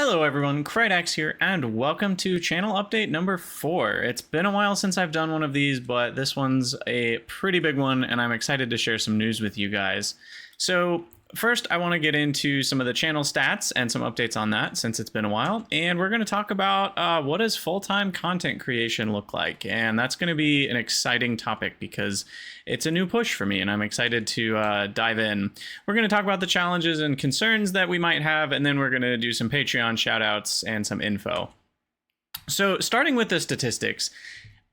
Hello everyone, Krydax here, and welcome to channel update number 4. It's been a while since I've done one of these, but this one's a pretty big one, and I'm excited to share some news with you guys. So first, I want to get into some of the channel stats and some updates on that since it's been a while, and we're going to talk about what does full-time content creation look like, and that's going to be an exciting topic because it's a new push for me, and I'm excited to dive in. We're going to talk about the challenges and concerns that we might have, and then we're going to do some Patreon shoutouts and some info. So starting with the statistics,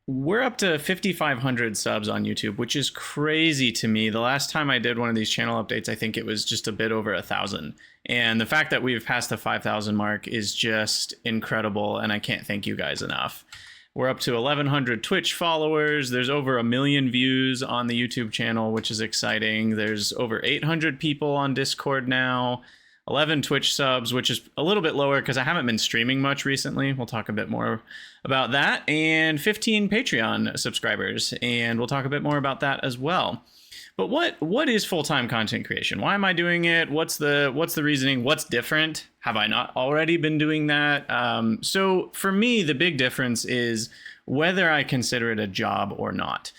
we're up to 5,500 subs on YouTube, which is crazy to me. The last time I did one of these channel updates, I think it was just a bit over 1,000. And the fact that we've passed the 5,000 mark is just incredible, and I can't thank you guys enough. We're up to 1,100 Twitch followers. There's over 1 million views on the YouTube channel, which is exciting. There's over 800 people on Discord now. 11 Twitch subs, which is a little bit lower because I haven't been streaming much recently. We'll talk a bit more about that. And 15 Patreon subscribers, and we'll talk a bit more about that as well. But what is full-time content creation? Why am I doing it? What's the reasoning? What's different? Have I not already been doing that? So for me, the big difference is whether I consider it a job or not.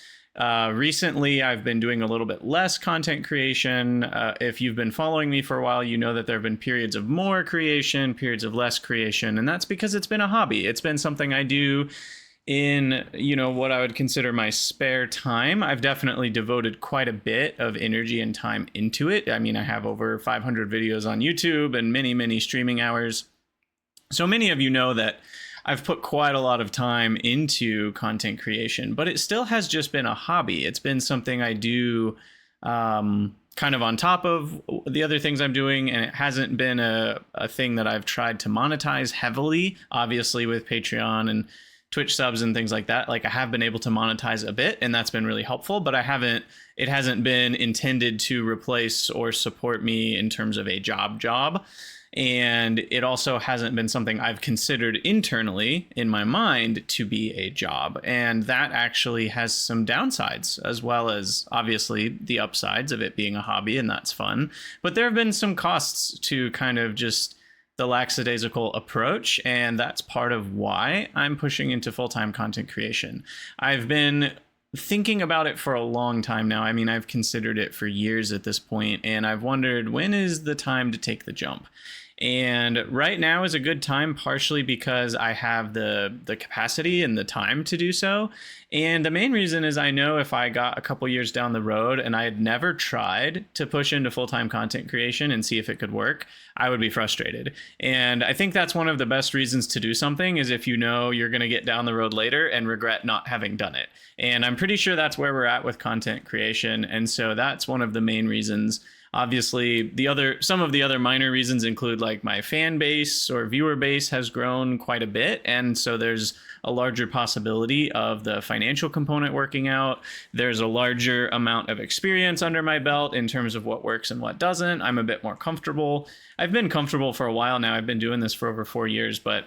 Recently, I've been doing a little bit less content creation. If you've been following me for a while, you know that there have been periods of more creation, periods of less creation, and that's because it's been a hobby. It's been something I do in, what I would consider my spare time. I've definitely devoted quite a bit of energy and time into it. I mean, I have over 500 videos on YouTube and many, many streaming hours. So many of you know that I've put quite a lot of time into content creation, but it still has just been a hobby. It's been something I do kind of on top of the other things I'm doing, and it hasn't been a thing that I've tried to monetize heavily, obviously with Patreon and Twitch subs and things like that. Like, I have been able to monetize a bit, and that's been really helpful, but it hasn't been intended to replace or support me in terms of a job. And it also hasn't been something I've considered internally in my mind to be a job. And that actually has some downsides, as well as obviously the upsides of it being a hobby, and that's fun. But there have been some costs to kind of just the lackadaisical approach, and that's part of why I'm pushing into full-time content creation. I've been thinking about it for a long time now. I mean, I've considered it for years at this point, and I've wondered, when is the time to take the jump? And right now is a good time, partially because I have the capacity and the time to do so. And the main reason is I know if I got a couple years down the road and I had never tried to push into full-time content creation and see if it could work, I would be frustrated. And I think that's one of the best reasons to do something, is if you know you're going to get down the road later and regret not having done it. And I'm pretty sure that's where we're at with content creation. And so that's one of the main reasons. Obviously, some of the other minor reasons include, like, my fan base or viewer base has grown quite a bit, and so there's a larger possibility of the financial component working out. There's a larger amount of experience under my belt in terms of what works and what doesn't. I'm a bit more comfortable. I've been comfortable for a while now. I've been doing this for over 4 years, but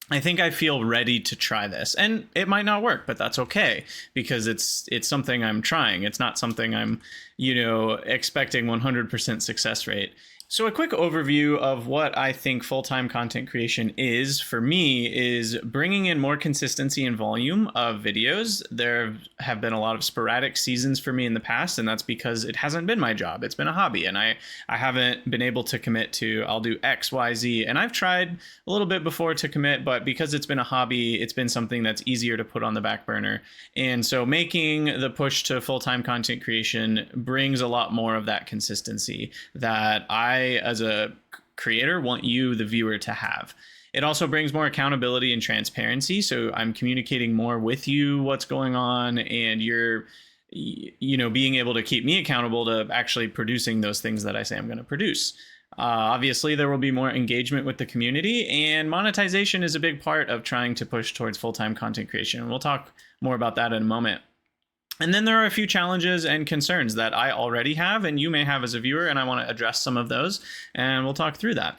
I think I feel ready to try this, and it might not work, but that's okay, because it's something I'm trying. It's not something I'm, expecting 100% success rate. So a quick overview of what I think full-time content creation is for me is bringing in more consistency and volume of videos. There have been a lot of sporadic seasons for me in the past, and that's because it hasn't been my job. It's been a hobby, and I haven't been able to commit to, I'll do X, Y, Z. And I've tried a little bit before to commit, but because it's been a hobby, it's been something that's easier to put on the back burner. And so making the push to full-time content creation brings a lot more of that consistency that I, as a creator, want you, the viewer, to have. It also brings more accountability and transparency. So I'm communicating more with you what's going on, and you're, being able to keep me accountable to actually producing those things that I say I'm going to produce. Obviously, there will be more engagement with the community, and monetization is a big part of trying to push towards full-time content creation. We'll talk more about that in a moment. And then there are a few challenges and concerns that I already have, and you may have as a viewer, and I want to address some of those, and we'll talk through that.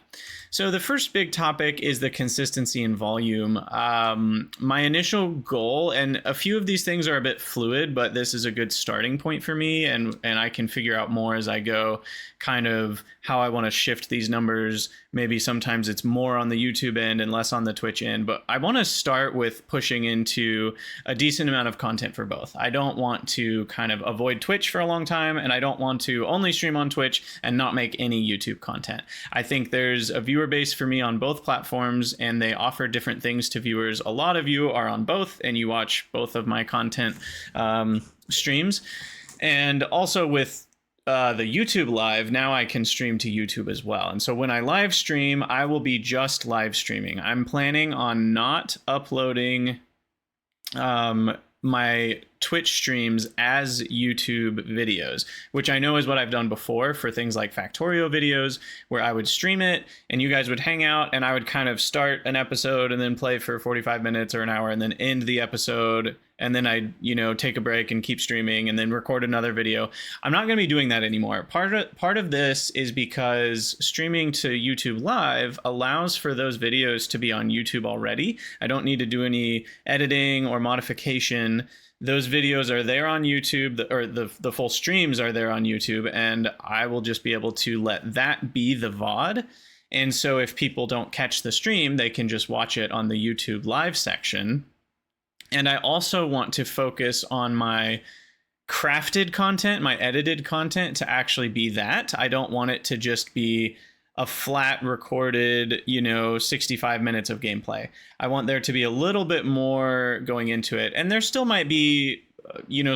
So the first big topic is the consistency and volume. My initial goal, and a few of these things are a bit fluid, but this is a good starting point for me, and I can figure out more as I go, kind of how I want to shift these numbers, maybe sometimes it's more on the YouTube end and less on the Twitch end. But I want to start with pushing into a decent amount of content for both. I don't want to kind of avoid Twitch for a long time, and I don't want to only stream on Twitch and not make any YouTube content. I think there's a viewer base for me on both platforms, and they offer different things to viewers. A lot of you are on both, and you watch both of my content streams. And also with the YouTube live, now I can stream to YouTube as well. And so when I live stream, I will be just live streaming. I'm planning on not uploading my Twitch streams as YouTube videos, which I know is what I've done before for things like Factorio videos, where I would stream it and you guys would hang out and I would kind of start an episode and then play for 45 minutes or an hour and then end the episode. And then I'd, take a break and keep streaming and then record another video. I'm not going to be doing that anymore. Part of this is because streaming to YouTube Live allows for those videos to be on YouTube already. I don't need to do any editing or modification. Those videos are there on YouTube, or the full streams are there on YouTube, and I will just be able to let that be the VOD. And so if people don't catch the stream, they can just watch it on the YouTube Live section. And I also want to focus on my crafted content, my edited content, to actually be that. I don't want it to just be a flat recorded, 65 minutes of gameplay. I want there to be a little bit more going into it. And there still might be,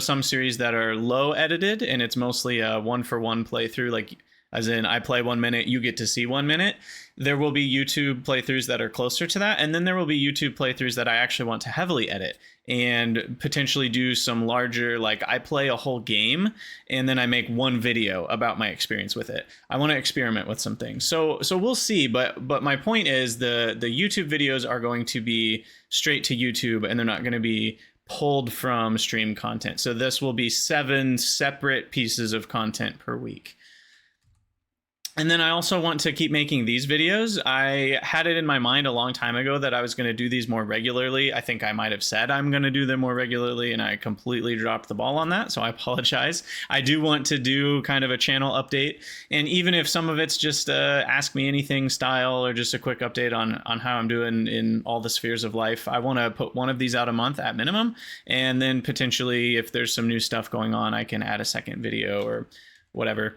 some series that are low edited and it's mostly a 1-for-1 playthrough, like as in I play 1 minute, you get to see 1 minute. There will be YouTube playthroughs that are closer to that. And then there will be YouTube playthroughs that I actually want to heavily edit and potentially do some larger, like I play a whole game and then I make one video about my experience with it. I want to experiment with some things. So we'll see. But my point is the YouTube videos are going to be straight to YouTube and they're not going to be pulled from stream content. So this will be 7 separate pieces of content per week. And then I also want to keep making these videos. I had it in my mind a long time ago that I was going to do these more regularly. I think I might have said I'm going to do them more regularly, and I completely dropped the ball on that, so I apologize. I do want to do kind of a channel update, and even if some of it's just ask me anything style or just a quick update on how I'm doing in all the spheres of life, I want to put one of these out a month at minimum, and then potentially if there's some new stuff going on, I can add a second video or whatever.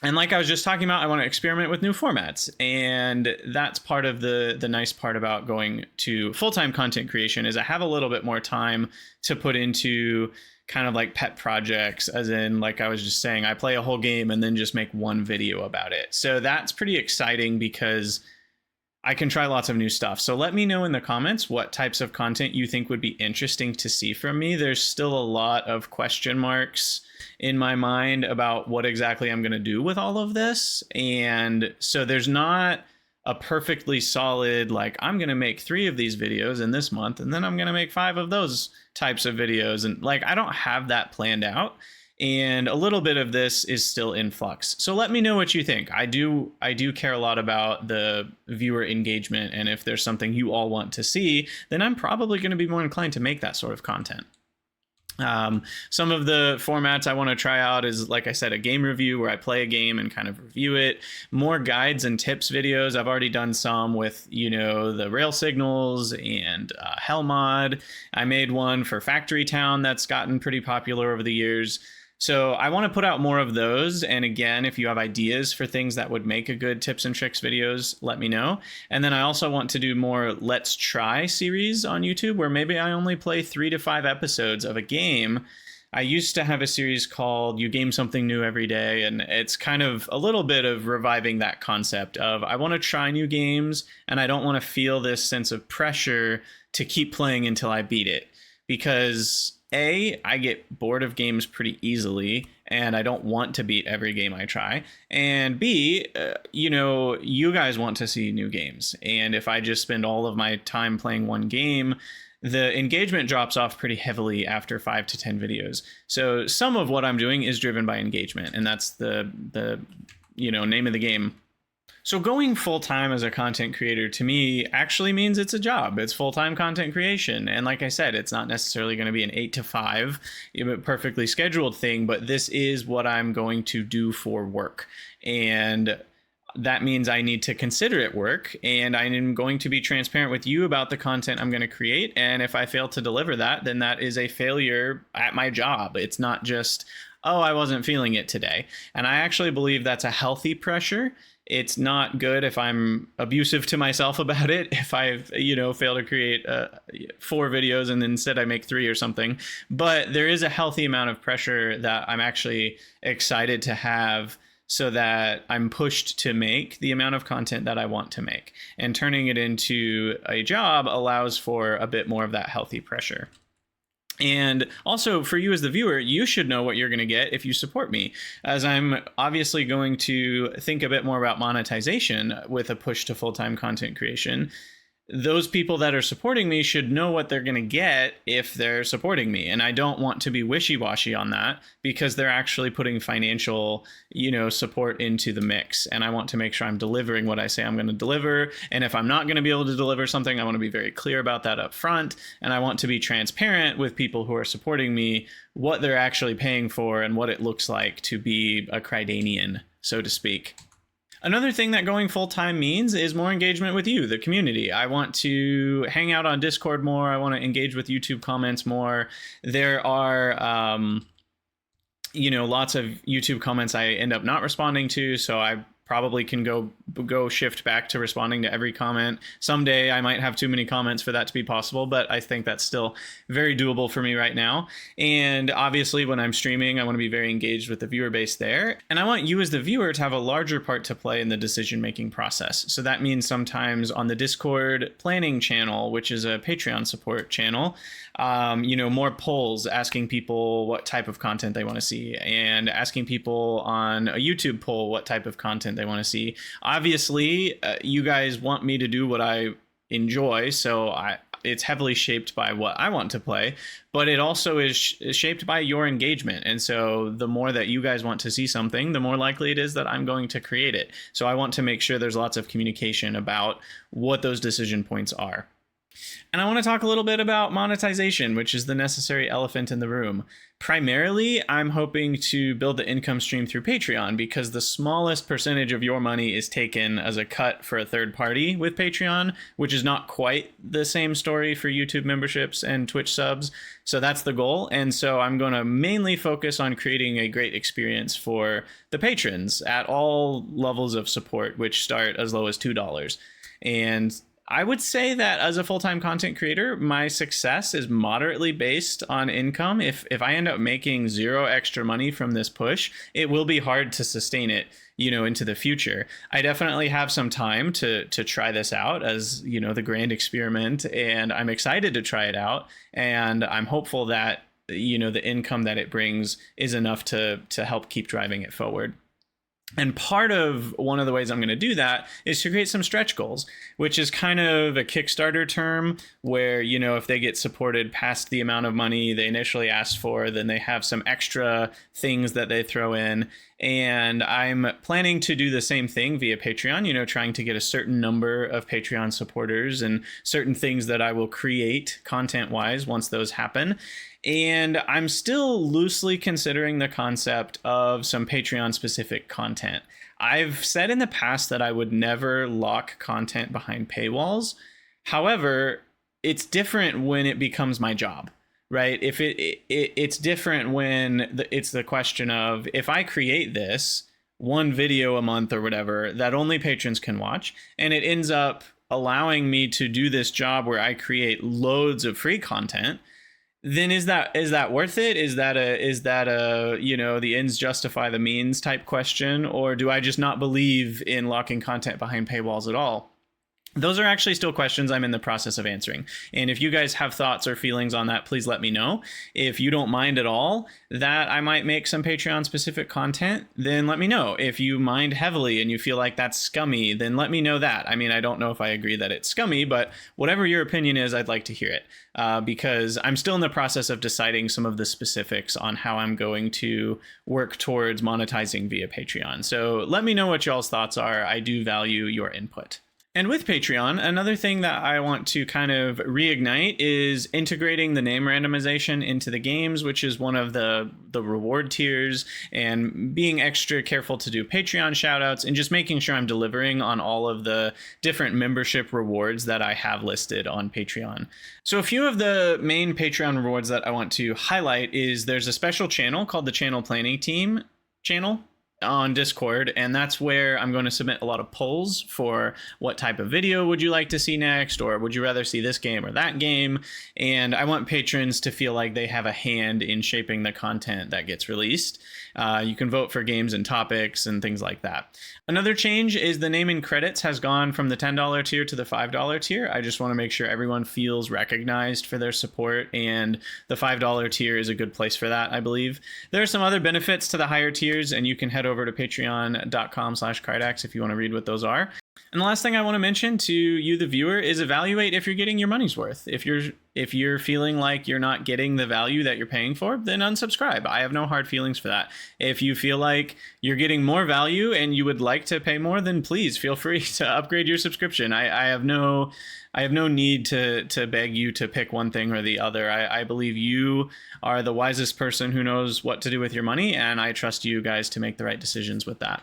And like I was just talking about, I want to experiment with new formats. And that's part of the nice part about going to full-time content creation is I have a little bit more time to put into kind of like pet projects, as in, like I was just saying, I play a whole game and then just make one video about it. So that's pretty exciting because I can try lots of new stuff. So let me know in the comments what types of content you think would be interesting to see from me. There's still a lot of question marks in my mind about what exactly I'm going to do with all of this. And so there's not a perfectly solid, like, I'm going to make 3 of these videos in this month, and then I'm going to make 5 of those types of videos. And like, I don't have that planned out. And a little bit of this is still in flux. So let me know what you think. I do care a lot about the viewer engagement. And if there's something you all want to see, then I'm probably going to be more inclined to make that sort of content. Some of the formats I want to try out is, like I said, a game review where I play a game and kind of review it. More guides and tips videos. I've already done some with, the rail signals and Hellmod. I made one for Factory Town that's gotten pretty popular over the years. So I want to put out more of those. And again, if you have ideas for things that would make a good tips and tricks videos, let me know. And then I also want to do more Let's Try series on YouTube where maybe I only play 3 to 5 episodes of a game. I used to have a series called You Game Something New Every Day, and it's kind of a little bit of reviving that concept of I want to try new games and I don't want to feel this sense of pressure to keep playing until I beat it, because I get bored of games pretty easily, and I don't want to beat every game I try. And B, you guys want to see new games. And if I just spend all of my time playing one game, the engagement drops off pretty heavily after 5 to 10 videos. So some of what I'm doing is driven by engagement, and that's the name of the game. So going full-time as a content creator to me actually means it's a job. It's full-time content creation. And like I said, it's not necessarily going to be an 8 to 5 perfectly scheduled thing, but this is what I'm going to do for work. And that means I need to consider it work, and I'm going to be transparent with you about the content I'm going to create. And if I fail to deliver that, then that is a failure at my job. It's not just, oh, I wasn't feeling it today. And I actually believe that's a healthy pressure. It's not good if I'm abusive to myself about it, if I've, failed to create 4 videos and instead I make 3 or something. But there is a healthy amount of pressure that I'm actually excited to have, so that I'm pushed to make the amount of content that I want to make. And turning it into a job allows for a bit more of that healthy pressure. And also for you as the viewer, you should know what you're going to get if you support me, as I'm obviously going to think a bit more about monetization with a push to full-time content creation. Those people that are supporting me should know what they're going to get if they're supporting me. And I don't want to be wishy-washy on that, because they're actually putting financial, support into the mix. And I want to make sure I'm delivering what I say I'm going to deliver. And if I'm not going to be able to deliver something, I want to be very clear about that up front. And I want to be transparent with people who are supporting me, what they're actually paying for and what it looks like to be a Krydanian, so to speak. Another thing that going full-time means is more engagement with you, the community. I want to hang out on Discord more. I want to engage with YouTube comments more. There are, lots of YouTube comments I end up not responding to, so I probably can go shift back to responding to every comment. Someday I might have too many comments for that to be possible, but I think that's still very doable for me right now. And obviously when I'm streaming, I want to be very engaged with the viewer base there. And I want you as the viewer to have a larger part to play in the decision-making process. So that means sometimes on the Discord planning channel, which is a Patreon support channel, more polls asking people what type of content they want to see, and asking people on a YouTube poll what type of content they want to see. Obviously, you guys want me to do what I enjoy, so it's heavily shaped by what I want to play, but it also is shaped by your engagement. And so the more that you guys want to see something, the more likely it is that I'm going to create it. So I want to make sure there's lots of communication about what those decision points are. And I want to talk a little bit about monetization, which is the necessary elephant in the room. Primarily, I'm hoping to build the income stream through Patreon, because the smallest percentage of your money is taken as a cut for a third party with Patreon, which is not quite the same story for YouTube memberships and Twitch subs. So that's the goal. And so I'm going to mainly focus on creating a great experience for the patrons at all levels of support, which start as low as $2. And I would say that as a full-time content creator, my success is moderately based on income. If I end up making 0 extra money from this push, it will be hard to sustain it, into the future. I definitely have some time to try this out as, the grand experiment, and I'm excited to try it out. And I'm hopeful that, the income that it brings is enough to help keep driving it forward. And part of one of the ways I'm going to do that is to create some stretch goals, which is kind of a Kickstarter term where, if they get supported past the amount of money they initially asked for, then they have some extra things that they throw in. And I'm planning to do the same thing via Patreon, trying to get a certain number of Patreon supporters and certain things that I will create content-wise once those happen. And I'm still loosely considering the concept of some Patreon-specific content. I've said in the past that I would never lock content behind paywalls. However, it's different when it becomes my job, right? If it's different when it's the question of, if I create this one video a month or whatever that only patrons can watch, and it ends up allowing me to do this job where I create loads of free content, then is that worth it? Is that a the ends justify the means type question, or do I just not believe in locking content behind paywalls at all? Those are actually still questions I'm in the process of answering. And if you guys have thoughts or feelings on that, please let me know. If you don't mind at all that I might make some Patreon specific content, then let me know. If you mind heavily and you feel like that's scummy, then let me know that. I mean, I don't know if I agree that it's scummy, but whatever your opinion is, I'd like to hear it, because I'm still in the process of deciding some of the specifics on how I'm going to work towards monetizing via Patreon. So let me know what y'all's thoughts are. I do value your input. And with Patreon, another thing that I want to kind of reignite is integrating the name randomization into the games, which is one of the reward tiers, and being extra careful to do Patreon shoutouts and just making sure I'm delivering on all of the different membership rewards that I have listed on Patreon. So a few of the main Patreon rewards that I want to highlight is there's a special channel called the Channel Planning Team channel on Discord, and that's where I'm going to submit a lot of polls for what type of video would you like to see next, or would you rather see this game or that game. And I want patrons to feel like they have a hand in shaping the content that gets released. You can vote for games and topics and things like that. Another change is the name and credits has gone from the $10 tier to the $5 tier. I just want to make sure everyone feels recognized for their support, and the $5 tier is a good place for that, I believe. There are some other benefits to the higher tiers, and you can head over to patreon.com/Krydax if you want to read what those are. And the last thing I want to mention to you, the viewer, is evaluate if you're getting your money's worth. If you're feeling like you're not getting the value that you're paying for, then unsubscribe. I have no hard feelings for that. If you feel like you're getting more value and you would like to pay more, then please feel free to upgrade your subscription. I have no need to beg you to pick one thing or the other. I believe you are the wisest person who knows what to do with your money, and I trust you guys to make the right decisions with that.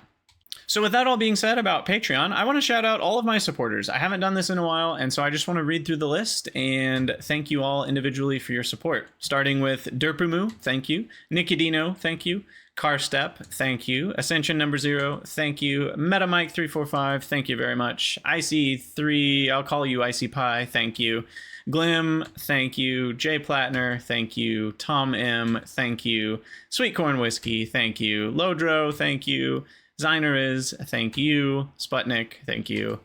So with that all being said about Patreon, I want to shout out all of my supporters. I haven't done this in a while, and so I just want to read through the list and thank you all individually for your support. Starting with Derpumu, thank you. Nicodino, thank you. Carstep, thank you. Ascension number 0, thank you. MetaMike345, thank you very much. Icy3, I'll call you Icy Pie, thank you. Glim, thank you. Jay Platner, thank you. Tom M, thank you. Sweet Corn Whiskey, thank you. Lodro, thank you. Zineriz, thank you. Sputnik, thank you.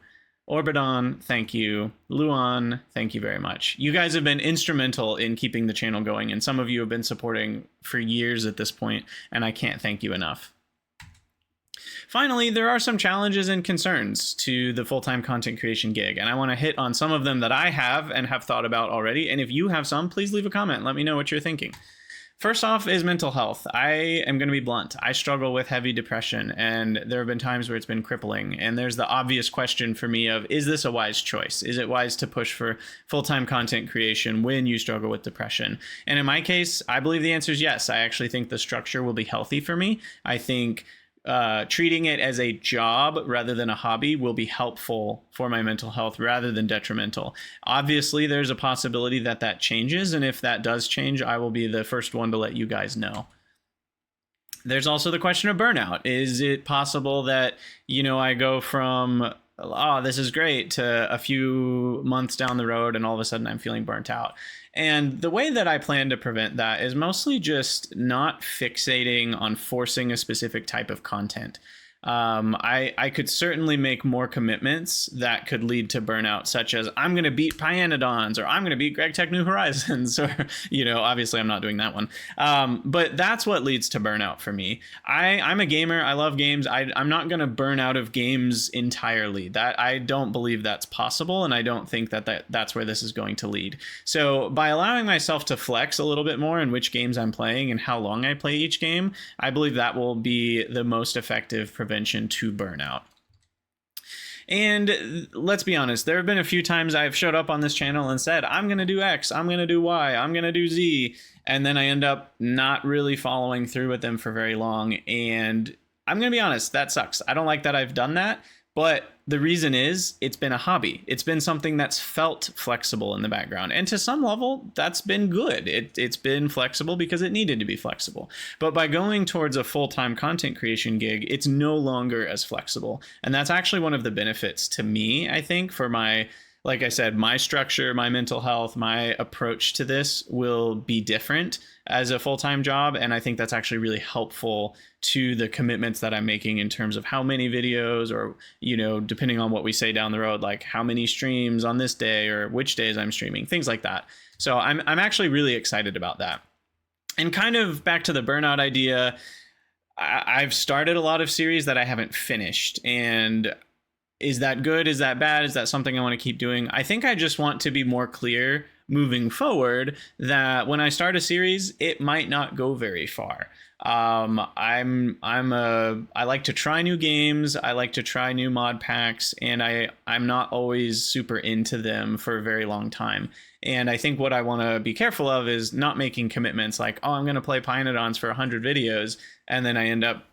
Orbidon, thank you. Luan, thank you very much. You guys have been instrumental in keeping the channel going, and some of you have been supporting for years at this point, and I can't thank you enough. Finally, there are some challenges and concerns to the full-time content creation gig, and I want to hit on some of them that I have and have thought about already, and if you have some, please leave a comment. Let me know what you're thinking. First off is mental health. I am going to be blunt. I struggle with heavy depression, and there have been times where it's been crippling. And there's the obvious question for me of, is this a wise choice? Is it wise to push for full-time content creation when you struggle with depression? And in my case, I believe the answer is yes. I actually think the structure will be healthy for me. I think treating it as a job rather than a hobby will be helpful for my mental health rather than detrimental. Obviously, there's a possibility that that changes, and if that does change, I will be the first one to let you guys know. There's also the question of burnout. Is it possible that, I go from, oh, this is great, to a few months down the road and all of a sudden I'm feeling burnt out? And the way that I plan to prevent that is mostly just not fixating on forcing a specific type of content. I could certainly make more commitments that could lead to burnout, such as I'm going to beat Pyanodons, or I'm going to beat Greg Tech New Horizons, or, obviously I'm not doing that one. But that's what leads to burnout for me. I'm a gamer. I love games. I'm not going to burn out of games entirely. That I don't believe that's possible, and I don't think that's where this is going to lead. So by allowing myself to flex a little bit more in which games I'm playing and how long I play each game, I believe that will be the most effective prevention to burnout. And let's be honest, there have been a few times I've showed up on this channel and said, I'm going to do X, I'm going to do Y, I'm going to do Z, and then I end up not really following through with them for very long. And I'm going to be honest, that sucks. I don't like that I've done that. But the reason is it's been a hobby. It's been something that's felt flexible in the background. And to some level, that's been good. It's been flexible because it needed to be flexible. But by going towards a full-time content creation gig, it's no longer as flexible. And that's actually one of the benefits to me, I think, for my, like I said, my structure, my mental health, my approach to this will be different as a full-time job. And I think that's actually really helpful to the commitments that I'm making in terms of how many videos, or, depending on what we say down the road, like how many streams on this day or which days I'm streaming, things like that. So I'm actually really excited about that. And kind of back to the burnout idea, I've started a lot of series that I haven't finished, and is that good? Is that bad? Is that something I want to keep doing? I think I just want to be more clear moving forward that when I start a series, it might not go very far. I like to try new games. I like to try new mod packs, and I'm not always super into them for a very long time. And I think what I want to be careful of is not making commitments like, oh, I'm going to play Pinodons for 100 videos, and then I end up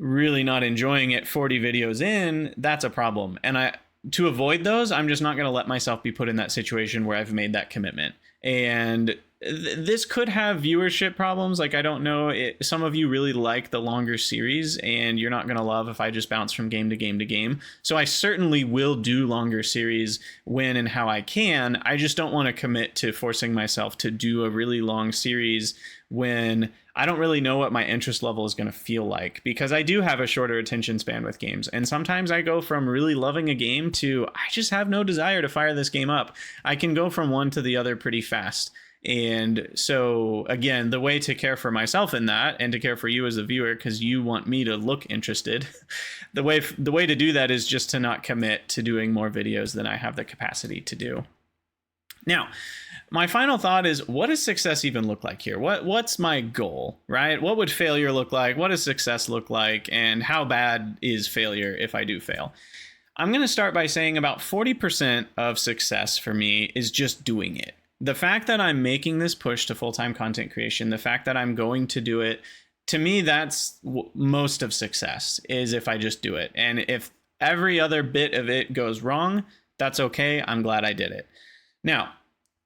really not enjoying it 40 videos in. That's a problem. And to avoid those, I'm just not going to let myself be put in that situation where I've made that commitment. And this could have viewership problems. Like, I don't know, some of you really like the longer series, and you're not going to love if I just bounce from game to game to game. So I certainly will do longer series when and how I can. I just don't want to commit to forcing myself to do a really long series when I don't really know what my interest level is going to feel like, because I do have a shorter attention span with games. And sometimes I go from really loving a game to I just have no desire to fire this game up. I can go from one to the other pretty fast. And so, again, the way to care for myself in that, and to care for you as a viewer, because you want me to look interested, the way to do that is just to not commit to doing more videos than I have the capacity to do. Now, my final thought is, what does success even look like here? What's my goal, right? What would failure look like? What does success look like? And how bad is failure if I do fail? I'm going to start by saying about 40% of success for me is just doing it. The fact that I'm making this push to full-time content creation, the fact that I'm going to do it, to me, that's most of success, is if I just do it. And if every other bit of it goes wrong, that's okay. I'm glad I did it. Now,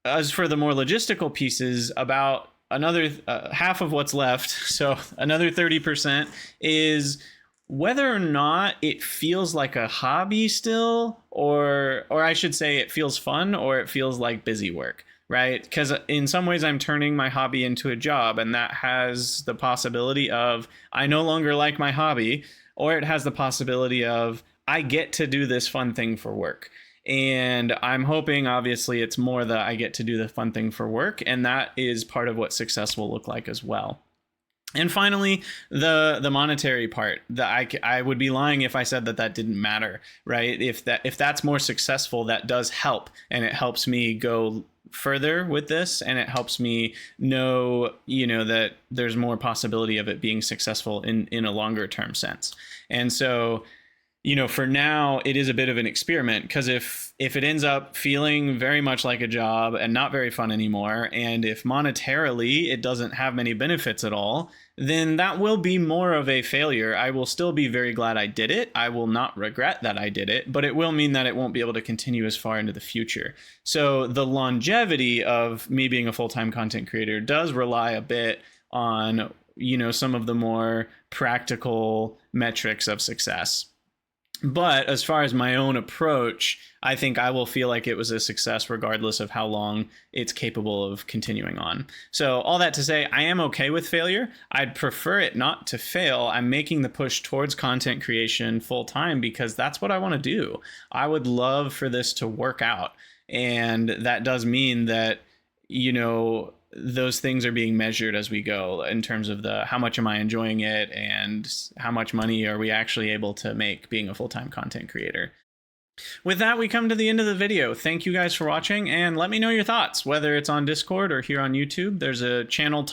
as for the more logistical pieces, about another half of what's left, so another 30%, is whether or not it feels like a hobby still, or I should say it feels fun, or it feels like busy work, right? Because in some ways I'm turning my hobby into a job, and that has the possibility of I no longer like my hobby, or it has the possibility of I get to do this fun thing for work. And I'm hoping, obviously, it's more that I get to do the fun thing for work, and that is part of what success will look like as well. And finally, the monetary part, that I would be lying if I said that didn't matter, right? If that's more successful, that does help, and it helps me go further with this, and it helps me know, that there's more possibility of it being successful in a longer term sense. And so, for now, it is a bit of an experiment, because if it ends up feeling very much like a job and not very fun anymore, and if monetarily it doesn't have many benefits at all, then that will be more of a failure. I will still be very glad I did it. I will not regret that I did it, but it will mean that it won't be able to continue as far into the future. So the longevity of me being a full-time content creator does rely a bit on, some of the more practical metrics of success. But as far as my own approach, I think I will feel like it was a success regardless of how long it's capable of continuing on. So all that to say, I am okay with failure. I'd prefer it not to fail. I'm making the push towards content creation full time because that's what I want to do. I would love for this to work out. And that does mean that, those things are being measured as we go in terms of how much am I enjoying it, and how much money are we actually able to make being a full-time content creator. With that, we come to the end of the video. Thank you guys for watching, and let me know your thoughts, whether it's on Discord or here on YouTube. There's a channel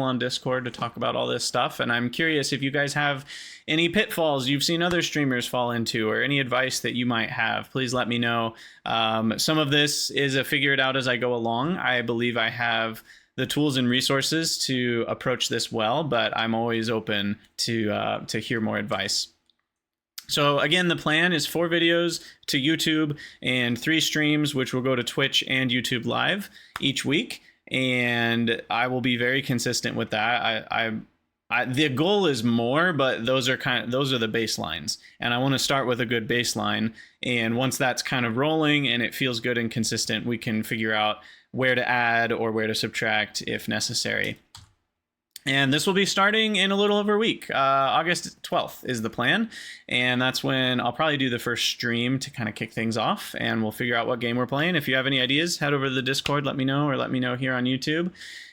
on Discord to talk about all this stuff, and I'm curious if you guys have any pitfalls you've seen other streamers fall into, or any advice that you might have. Please let me know. Some of this is a figure it out as I go along. I believe I have the tools and resources to approach this well, but I'm always open to hear more advice. So again, the plan is 4 videos to YouTube and 3 streams, which will go to Twitch and YouTube Live each week. And I will be very consistent with that. The goal is more, but those are the baselines. And I want to start with a good baseline. And once that's kind of rolling and it feels good and consistent, we can figure out where to add or where to subtract if necessary. And this will be starting in a little over a week. August 12th is the plan. And that's when I'll probably do the first stream to kind of kick things off. And we'll figure out what game we're playing. If you have any ideas, head over to the Discord, let me know, or let me know here on YouTube.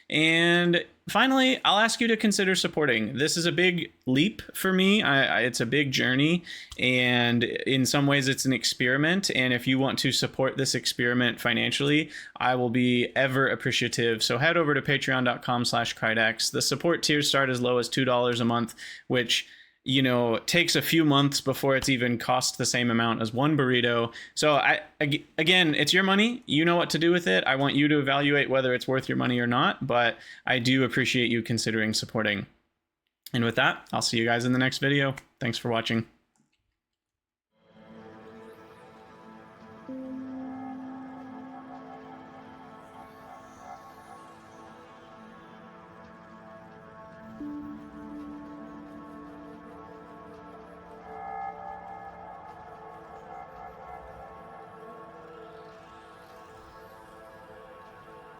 And finally, I'll ask you to consider supporting. This is a big leap for me. It's a big journey, and in some ways it's an experiment. And if you want to support this experiment financially, I will be ever appreciative. So head over to patreon.com/Krydax. The support tiers start as low as $2 a month, which takes a few months before it's even cost the same amount as one burrito. So again, it's your money. You know what to do with it. I want you to evaluate whether it's worth your money or not, but I do appreciate you considering supporting. And with that, I'll see you guys in the next video. Thanks for watching.